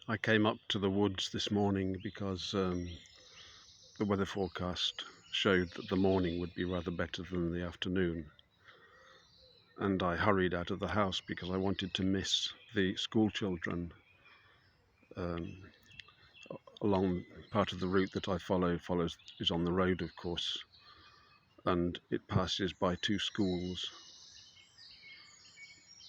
I came up to the woods this morning because the weather forecast showed that the morning would be rather better than the afternoon. And I hurried out of the house because I wanted to miss the school children. Um, Along part of the route that I follows is on the road, of course, and it passes by two schools.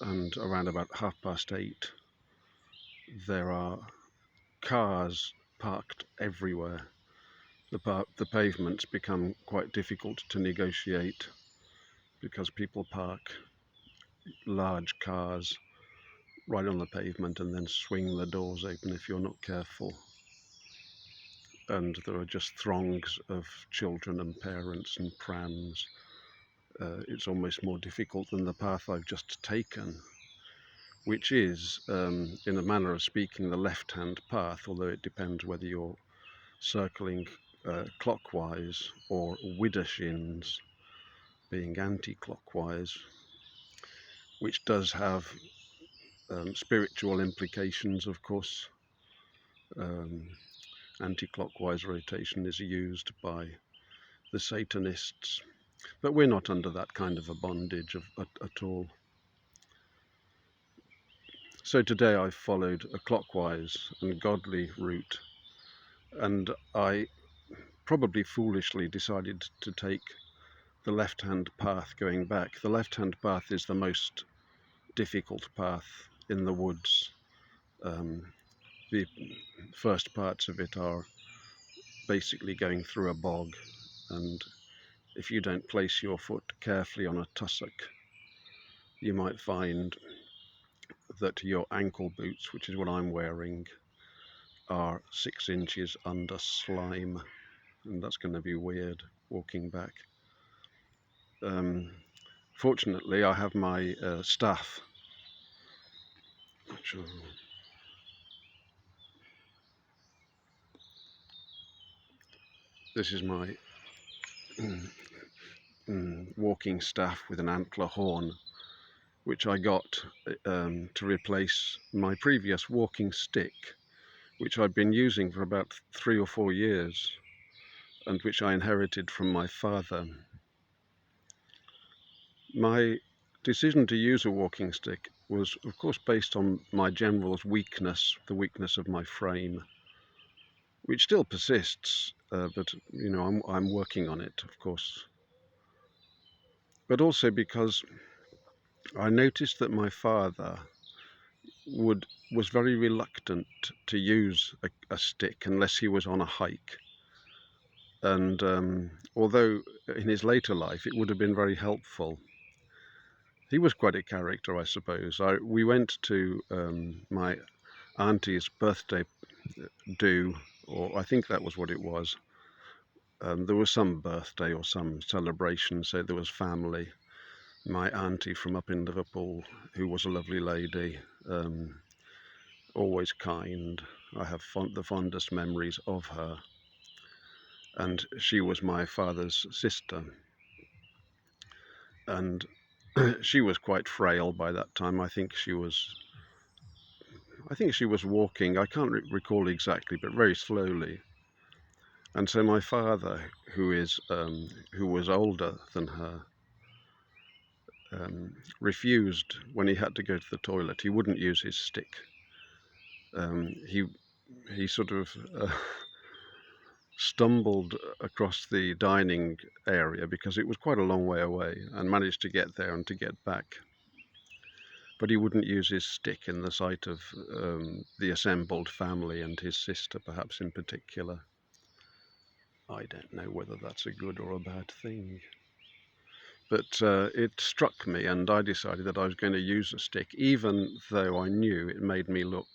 And around about 8:30, there are cars parked everywhere. The pavements become quite difficult to negotiate because people park large cars right on the pavement and then swing the doors open if you're not careful. And there are just throngs of children and parents and prams. It's almost more difficult than the path I've just taken, which is, in a manner of speaking, the left-hand path, although it depends whether you're circling clockwise or widdershins, being anti-clockwise, which does have spiritual implications, of course. Anti-clockwise rotation is used by the Satanists, but we're not under that kind of a bondage at all. So today I followed a clockwise and godly route, and I probably foolishly decided to take the left-hand path going back. The left-hand path is the most difficult path in the woods. The first parts of it are basically going through a bog, and if you don't place your foot carefully on a tussock, you might find that your ankle boots, which is what I'm wearing, are 6 inches under slime, and that's going to be weird walking back. Fortunately, I have my staff. This is my walking staff with an antler horn, which I got to replace my previous walking stick, which I'd been using for about 3 or 4 years, and which I inherited from my father. My decision to use a walking stick was, of course, based on my general weakness, the weakness of my frame, which still persists, but you know, I'm working on it, of course. But also because I noticed that my father was very reluctant to use a stick unless he was on a hike. And although in his later life it would have been very helpful, he was quite a character, I suppose. We went to my auntie's birthday do, or I think that was what it was. There was some birthday or some celebration, so there was family. My auntie from up in Liverpool, who was a lovely lady, always kind. I have the fondest memories of her. And she was my father's sister. And she was quite frail by that time. I think she was walking, I can't recall exactly, but very slowly. And so my father, who was older than her, refused when he had to go to the toilet. He wouldn't use his stick. He sort of stumbled across the dining area because it was quite a long way away, and managed to get there and to get back. But he wouldn't use his stick in the sight of the assembled family and his sister, perhaps in particular. I don't know whether that's a good or a bad thing. But it struck me, and I decided that I was going to use a stick, even though I knew it made me look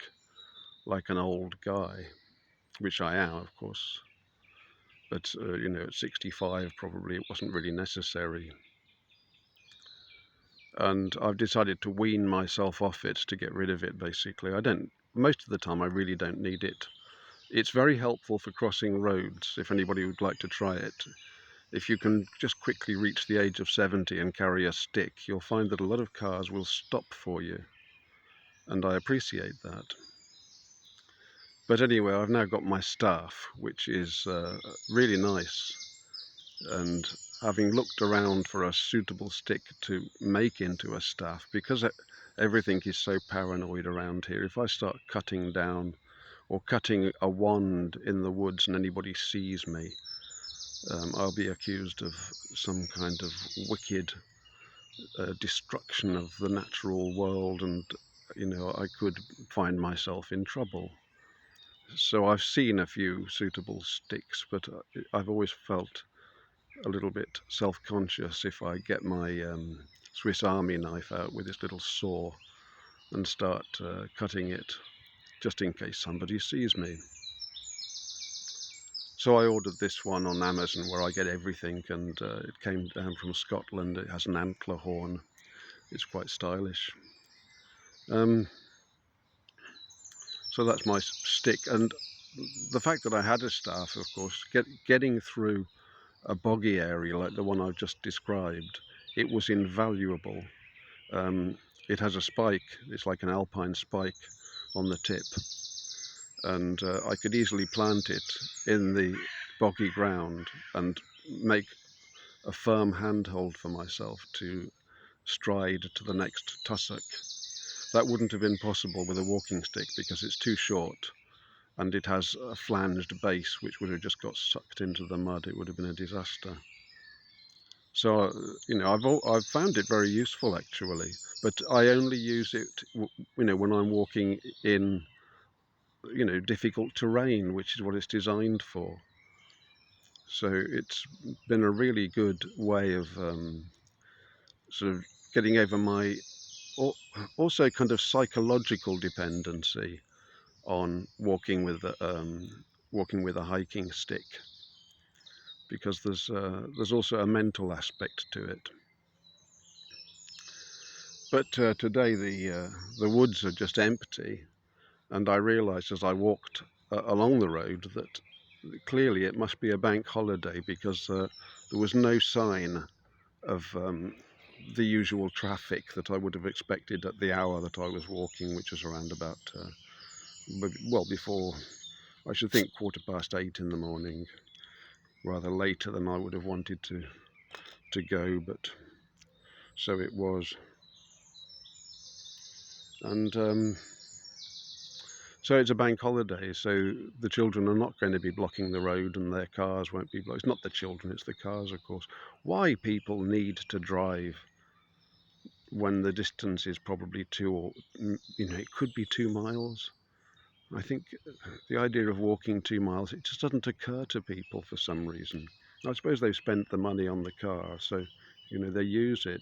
like an old guy, which I am, of course. But, you know, at 65, probably it wasn't really necessary. And I've decided to wean myself off it to get rid of it, basically. Most of the time, I really don't need it. It's very helpful for crossing roads, if anybody would like to try it. If you can just quickly reach the age of 70 and carry a stick, you'll find that a lot of cars will stop for you. And I appreciate that. But anyway, I've now got my staff, which is really nice. And having looked around for a suitable stick to make into a staff, because everything is so paranoid around here, if I start cutting down or cutting a wand in the woods and anybody sees me, I'll be accused of some kind of wicked destruction of the natural world, and I could find myself in trouble. So I've seen a few suitable sticks, but I've always felt a little bit self-conscious if I get my Swiss Army knife out with this little saw and start cutting it, just in case somebody sees me. So I ordered this one on Amazon, where I get everything, and it came down from Scotland. It has an antler horn. It's quite stylish. So that's my stick, and the fact that I had a staff, of course, getting through a boggy area like the one I've just described, it was invaluable. It has a spike, it's like an alpine spike on the tip, and I could easily plant it in the boggy ground and make a firm handhold for myself to stride to the next tussock. That wouldn't have been possible with a walking stick because it's too short, and it has a flanged base which would have just got sucked into the mud. It would have been a disaster. So I've found it very useful actually, but I only use it when I'm walking in difficult terrain, which is what it's designed for. So it's been a really good way of sort of getting over my also kind of psychological dependency on walking with a hiking stick, because there's also a mental aspect to it. But today the woods are just empty, and I realised as I walked along the road that clearly it must be a bank holiday, because there was no sign of the usual traffic that I would have expected at the hour that I was walking, which was around about before, I should think, 8:15 in the morning, rather later than I would have wanted to go, but so it was. And so it's a bank holiday, so the children are not going to be blocking the road, and their cars won't be blocked. It's not the children, it's the cars, of course. Why people need to drive when the distance is probably it could be 2 miles. I think the idea of walking 2 miles, it just doesn't occur to people for some reason. I suppose they've spent the money on the car, so they use it.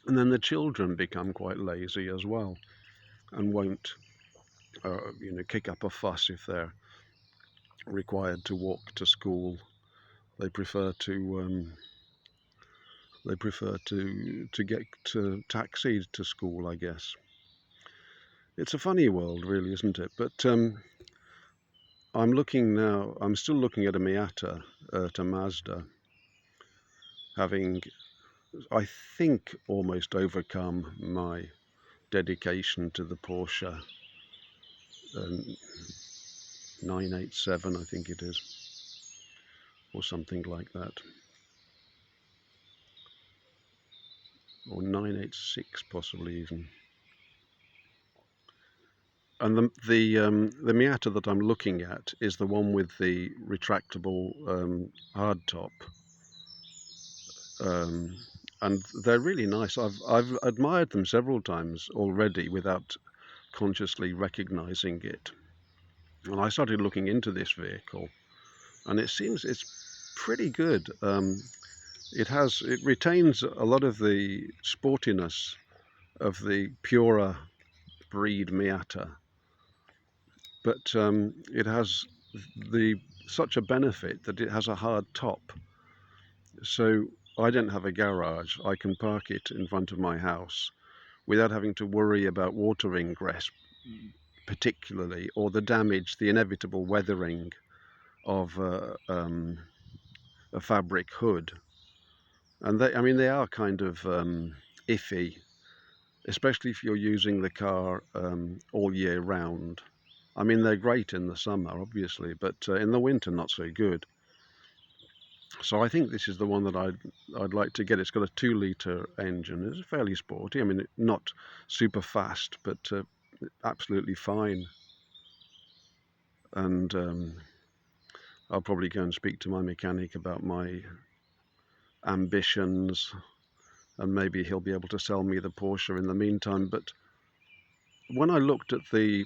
And then the children become quite lazy as well, and won't kick up a fuss if they're required to walk to school. They prefer to get taxied to school, I guess. It's a funny world, really, isn't it? But I'm looking now. I'm still looking at a Miata, to Mazda, having, I think, almost overcome my dedication to the Porsche 987, I think it is, or something like that, or 986 possibly even. And the Miata that I'm looking at is the one with the retractable hardtop, and they're really nice. I've admired them several times already without consciously recognizing it. And I started looking into this vehicle, and it seems it's pretty good. It retains a lot of the sportiness of the purer breed Miata, but it has such a benefit that it has a hard top. So I don't have a garage. I can park it in front of my house without having to worry about water ingress particularly, or the inevitable weathering of a fabric hood. And they are kind of iffy especially if you're using the car all year round. I mean, they're great in the summer, obviously, but in the winter, not so good. So I think this is the one that I'd like to get. It's got a 2-litre engine. It's fairly sporty. I mean, not super fast, but absolutely fine. And I'll probably go and speak to my mechanic about my ambitions, and maybe he'll be able to sell me the Porsche in the meantime. But when I looked at the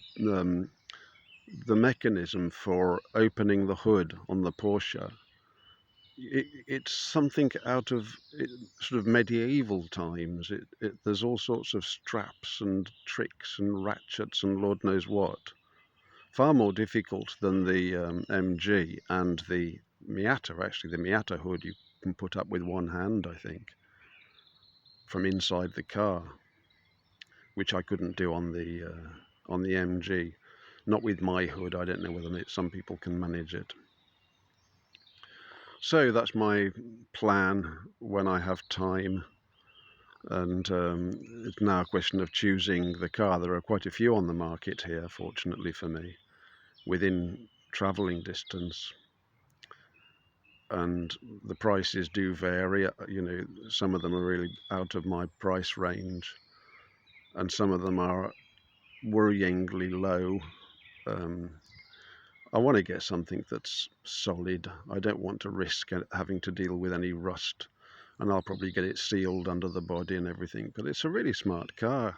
mechanism for opening the hood on the Porsche, it's something out of sort of medieval times. There's all sorts of straps and tricks and ratchets and Lord knows what. Far more difficult than the MG and the Miata. Actually, the Miata hood you can put up with one hand, I think, from inside the car, which I couldn't do on the MG. Not with my hood. I don't know whether some people can manage it. So that's my plan when I have time, and it's now a question of choosing the car. There are quite a few on the market here, fortunately for me, within travelling distance, and the prices do vary. You know, some of them are really out of my price range, and some of them are worryingly low. I want to get something that's solid. I don't want to risk having to deal with any rust, and I'll probably get it sealed under the body and everything. But it's a really smart car.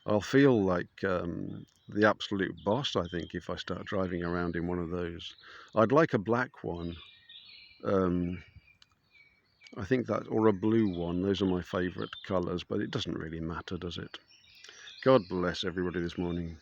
I'll feel like the absolute boss, I think, if I start driving around in one of those. I'd like a black one. I think that, or a blue one. Those are my favourite colours, but it doesn't really matter, does it? God bless everybody this morning.